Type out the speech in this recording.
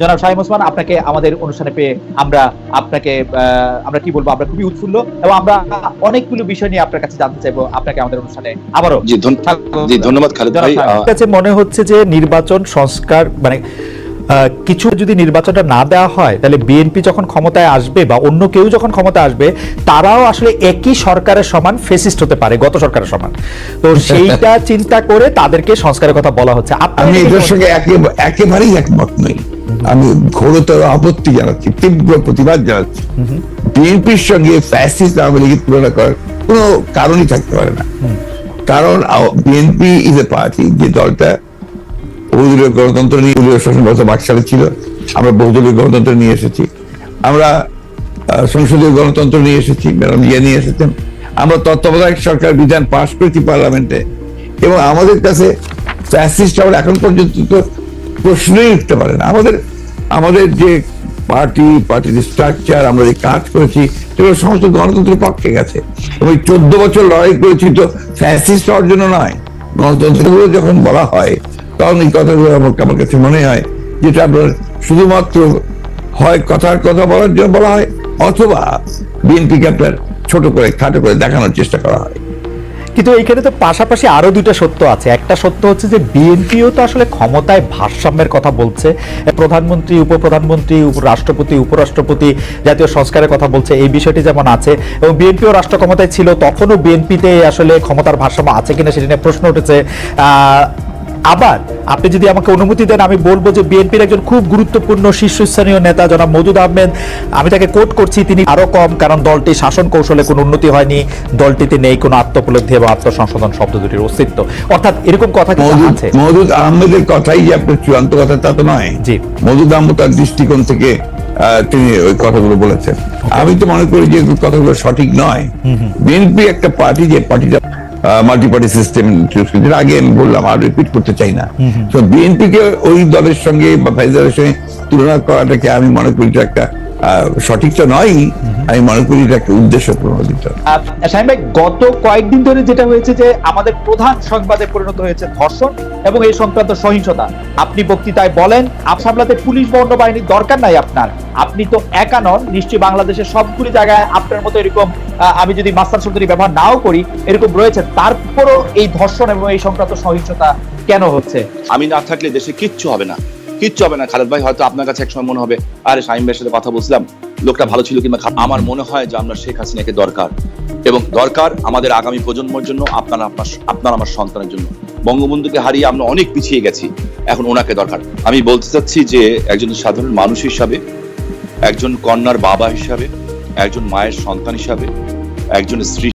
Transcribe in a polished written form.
জনাব শামীম ওসমান, আপনাকে আমাদের অনুষ্ঠানে পেয়ে আমরা আপনাকে আমরা কি বলবো, আমরা খুবই উৎফুল্ল এবং আমরা অনেকগুলো বিষয় নিয়ে আপনার কাছে জানতে চাইবো। আপনাকে আমাদের অনুষ্ঠানে আবারও ধন্যবাদ খালেদ ভাই। কাছে মনে হচ্ছে যে নির্বাচন সংস্কার মানে কিছু যদি নির্বাচনটা না দেওয়া হয় তাহলে বিএনপি যখন ক্ষমতায় আসবে বা অন্য কেউ যখন ক্ষমতায় আসবে তারাও আসলে একই সরকারের সমান ফেসিস্ট হতে পারে, গত সরকারের সমান। তো সেইটা চিন্তা করে তাদেরকে সংস্কারের কথা বলা হচ্ছে। আমি এটার সঙ্গে একেবারেই একমত নই। আমি ঘোরতর আপত্তি জানাচ্ছি, তীব্র প্রতিবাদ জানাচ্ছি। বিএনপির সঙ্গে ফ্যাসিস্ট আওয়ামী লীগের তুলনা করার কোনো কারণই থাকতে পারে না। কারণ বিএনপি ইজ এ পার্টি, যে দলটা বহুদলীয় গণতন্ত্র নিয়ে দলীয় শাসন ব্যবস্থা বাকশালে ছিল। আমরা বহুদলীয় গণতন্ত্র নিয়ে এসেছি, আমরা সংসদীয় গণতন্ত্র নিয়ে এসেছি, ম্যাডাম জিয়া নিয়ে এসেছেন। আমরা তত্ত্বাবধায়ক সরকার বিধান পাশ করেছি পার্লামেন্টে, এবং আমাদের কাছে ফ্যাসিস্ট আমরা এখন পর্যন্ত তো প্রশ্নই উঠতে পারে না। আমাদের যে পার্টির স্ট্রাকচার, আমরা যে কাজ করেছি সেগুলো সমস্ত গণতন্ত্রের পক্ষে গেছে। এবং 14 বছর লড়াই করেছি তো ফ্যাসিস্ট হওয়ার জন্য নয়। গণতন্ত্রগুলো যখন বলা হয় তখন এই কথাগুলো আমার কাছে মনে হয় যেটা আপনার শুধুমাত্র হয় কথার কথা বলার জন্য বলা হয়, অথবা বিএনপিকে আপনার ছোট করে খাটো করে দেখানোর চেষ্টা করা হয়। কিন্তু এইখানে তো পাশাপাশি আরো দুইটা সত্য আছে। একটা সত্য হচ্ছে যে বিএনপিও তো আসলে ক্ষমতায় ভারসাম্যের কথা বলছে, প্রধানমন্ত্রী, উপপ্রধানমন্ত্রী, রাষ্ট্রপতি, উপরাষ্ট্রপতি জাতীয় সংস্কারের কথা বলছে, এই বিষয়টি যেমন আছে। এবং বিএনপিও রাষ্ট্র ক্ষমতায় ছিল, তখনও বিএনপিতে আসলে ক্ষমতার ভারসাম্য আছে কিনা সেটা নিয়ে প্রশ্ন উঠেছে। আবার আপনি যদি আমাকে অনুমতি দেন আমি বলবো যে বিএনপির একজন খুব গুরুত্বপূর্ণ শীর্ষস্থানীয় নেতা জনাব মওদুদ আহমেদ, আমি তাকে কোট করছি, তিনি আরো কম, কারণ দলটি শাসন কৌশলে কোনো উন্নতি হয়নি, দলটিতে নেই কোনো আত্মোপলব্ধি এবং আত্মসংশোধন শব্দ দুটির অস্তিত্ব। অর্থাৎ এরকম কথা কিন্তু আছে। মওদুদ আহমেদের কথাই যে আপনার চূড়ান্ত কথা তা তো নয়। জি, মওদুদ আহমেদ তার দৃষ্টিকোণ থেকে তিনি ওই কথাগুলো বলেছেন। আমি তো মনে করি যে কথাগুলো সঠিক নয়। বিএনপি একটা পার্টি, যে পার্টিটা মাল্টি পার্টি সিস্টেম আগে আমি বললাম, আর রিপিট করতে চাই না। তো বিএনপিকে ওই দলের সঙ্গে বা ফাইজারের সঙ্গে তুলনা করাটাকে আমি মনে করি একটা সঠিক তো নয়। আমি মনে করি এটা একটা উদ্দেশ্য প্রণোদিত। শামীম ভাই, গত কয়েকদিন ধরে যেটা হয়েছে যে আমাদের প্রধান সংবাদে পরিণত হয়েছে ধর্ষণ এবং এই সংক্রান্ত সহিংসতা। আপনি বক্তৃতায় বলেন সামলাতে পুলিশ বা অন্য বাহিনীর দরকার নাই আপনার, আপনি তো একা নন, নিশ্চয়ই বাংলাদেশের সবগুলি জায়গায় আপনার মতো এরকম, আমি যদি মাস্টার শব্দটি ব্যবহার নাও করি, এরকম রয়েছে। তারপরও এই ধর্ষণ এবং এই সংক্রান্ত সহিংসতা কেন হচ্ছে? আমি না থাকলে দেশে কিচ্ছু হবে না, কিচ্ছু হবে না। খালেদ ভাই, হয়তো আপনার কাছে একসময় মনে হবে আরে শামীম ভাইয়ের সাথে কথা বলছিলাম, লোকটা ভালো ছিল কিংবা আমার মনে হয় যে আমরা শেখ হাসিনাকে দরকার, এবং দরকার আমাদের আগামী প্রজন্মের জন্য, আপনার আমার সন্তানের জন্য। বঙ্গবন্ধুকে হারিয়ে আমরা অনেক পিছিয়ে গেছি, এখন ওনাকে দরকার। আমি বলতে চাচ্ছি যে একজন সাধারণ মানুষ হিসাবে, একজন কন্যার বাবা হিসাবে, একজন মায়ের সন্তান হিসাবে, একজন স্ত্রী